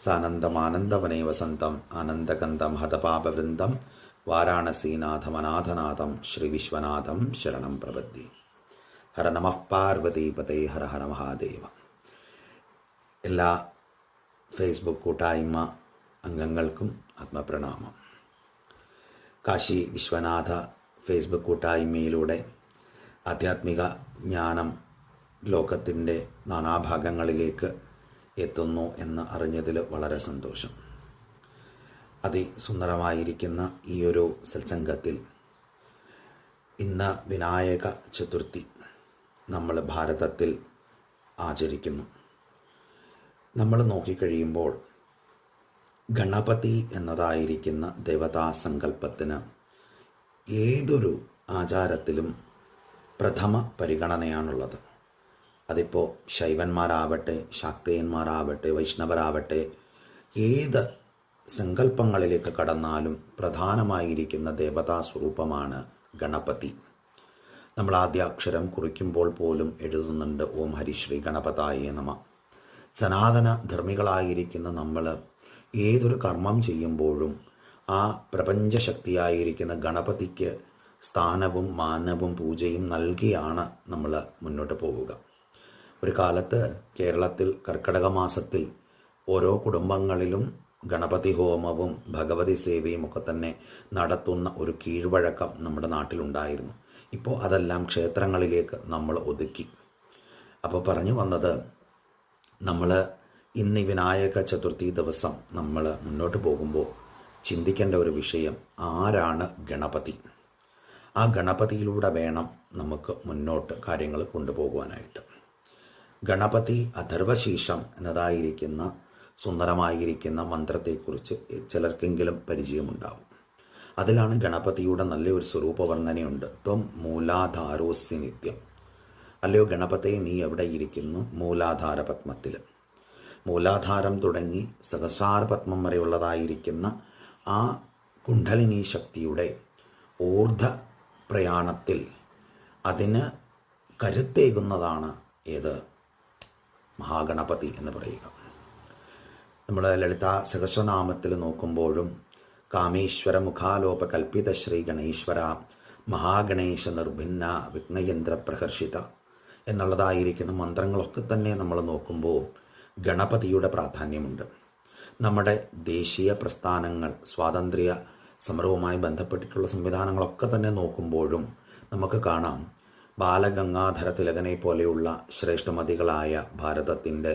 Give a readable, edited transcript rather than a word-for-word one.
സാനന്ദമാനന്ദവനേ വസന്തം ആനന്ദകന്ദം ഹതപാപവൃന്ദം വാരാണസീനാഥമനാഥനാഥം ശ്രീവിശ്വനാഥം ശരണം പ്രപദ്യേ. ഹര നമഃ പാർവതീപതേ ഹര ഹര മഹാദേവ. എല്ലാ ഫേസ്ബുക്ക് കൂട്ടായ്മ അംഗങ്ങൾക്കും ആത്മപ്രണാമം. കാശി വിശ്വനാഥ ഫേസ്ബുക്ക് കൂട്ടായ്മയിലൂടെ ആധ്യാത്മിക ജ്ഞാനം ലോകത്തിൻ്റെ നാനാഭാഗങ്ങളിലേക്ക് എത്തുന്നു എന്ന് അറിഞ്ഞതിൽ വളരെ സന്തോഷം. അതിസുന്ദരമായിരിക്കുന്ന ഈയൊരു സത്സംഗത്തിൽ ഇന്ന് വിനായക ചതുർത്ഥി നമ്മൾ ഭാരതത്തിൽ ആചരിക്കുന്നു. നമ്മൾ നോക്കിക്കഴിയുമ്പോൾ ഗണപതി എന്നതായിരിക്കുന്ന ദേവതാസങ്കല്പത്തിന് ഏതൊരു ആചാരത്തിലും പ്രഥമ പരിഗണനയാണുള്ളത്. അതിപ്പോൾ ശൈവന്മാരാവട്ടെ, ശാക്തേയന്മാരാവട്ടെ, വൈഷ്ണവരാവട്ടെ, ഏത് സങ്കല്പങ്ങളിലേക്ക് കടന്നാലും പ്രധാനമായിരിക്കുന്ന ദേവതാ സ്വരൂപമാണ് ഗണപതി. നമ്മൾ ആദ്യാക്ഷരം കുറിക്കുമ്പോൾ പോലും എഴുതുന്നുണ്ട് ഓം ഹരിശ്രീ ഗണപതായേ നമ. സനാതന ധർമ്മികളായിരിക്കുന്ന നമ്മൾ ഏതൊരു കർമ്മം ചെയ്യുമ്പോഴും ആ പ്രപഞ്ചശക്തിയായിരിക്കുന്ന ഗണപതിക്ക് സ്ഥാനവും മാനവും പൂജയും നൽകിയാണ് നമ്മൾ മുന്നോട്ട് പോവുക. ഒരു കാലത്ത് കേരളത്തിൽ കർക്കിടക മാസത്തിൽ ഓരോ കുടുംബങ്ങളിലും ഗണപതി ഹോമവും ഭഗവതി സേവയും ഒക്കെ തന്നെ നടത്തുന്ന ഒരു കീഴ്വഴക്കം നമ്മുടെ നാട്ടിലുണ്ടായിരുന്നു. ഇപ്പോൾ അതെല്ലാം ക്ഷേത്രങ്ങളിലേക്ക് നമ്മൾ ഒതുക്കി. അപ്പോൾ പറഞ്ഞു വന്നത്, നമ്മൾ ഇന്ന് വിനായക ചതുർത്ഥി ദിവസം നമ്മൾ മുന്നോട്ട് പോകുമ്പോൾ ചിന്തിക്കേണ്ട ഒരു വിഷയം, ആരാണ് ഗണപതി? ആ ഗണപതിയിലൂടെ വേണം നമുക്ക് മുന്നോട്ട് കാര്യങ്ങൾ കൊണ്ടുപോകുവാനായിട്ട്. ഗണപതി അഥർവശീർഷം എന്നതായിരിക്കുന്ന സുന്ദരമായിരിക്കുന്ന മന്ത്രത്തെക്കുറിച്ച് ചിലർക്കെങ്കിലും പരിചയമുണ്ടാവും. അതിലാണ് ഗണപതിയുടെ നല്ലൊരു സ്വരൂപവർണ്ണനയുണ്ട്. ത്വം മൂലാധാരോസ്യ നിത്യം. അല്ലയോ ഗണപതി, നീ എവിടെ ഇരിക്കുന്നു? മൂലാധാര പത്മത്തിൽ. മൂലാധാരം തുടങ്ങി സഹസ്രാര പത്മം വരെയുള്ളതായിരിക്കുന്ന ആ കുണ്ഡലിനി ശക്തിയുടെ ഊർധ പ്രയാണത്തിൽ അതിന് കരുത്തേകുന്നതാണ് ഏത്? മഹാഗണപതി എന്ന് പറയുക. നമ്മൾ ലളിതാ സഹസ്രനാമത്തിൽ നോക്കുമ്പോഴും കാമേശ്വര മുഖാലോപ കൽപ്പിത ശ്രീ ഗണേശ്വര മഹാഗണേശ നിർഭിന്ന വിഘ്നയന്ത്ര പ്രഹർഷിത എന്നുള്ളതായിരിക്കുന്ന മന്ത്രങ്ങളൊക്കെ തന്നെ നമ്മൾ നോക്കുമ്പോൾ ഗണപതിയുടെ പ്രാധാന്യമുണ്ട്. നമ്മുടെ ദേശീയ പ്രസ്ഥാനങ്ങൾ, സ്വാതന്ത്ര്യ സമരവുമായി ബന്ധപ്പെട്ടിട്ടുള്ള സംവിധാനങ്ങളൊക്കെ തന്നെ നോക്കുമ്പോഴും നമുക്ക് കാണാം ബാലഗംഗാധര തിലകനെ പോലെയുള്ള ശ്രേഷ്ഠമതികളായ ഭാരതത്തിൻ്റെ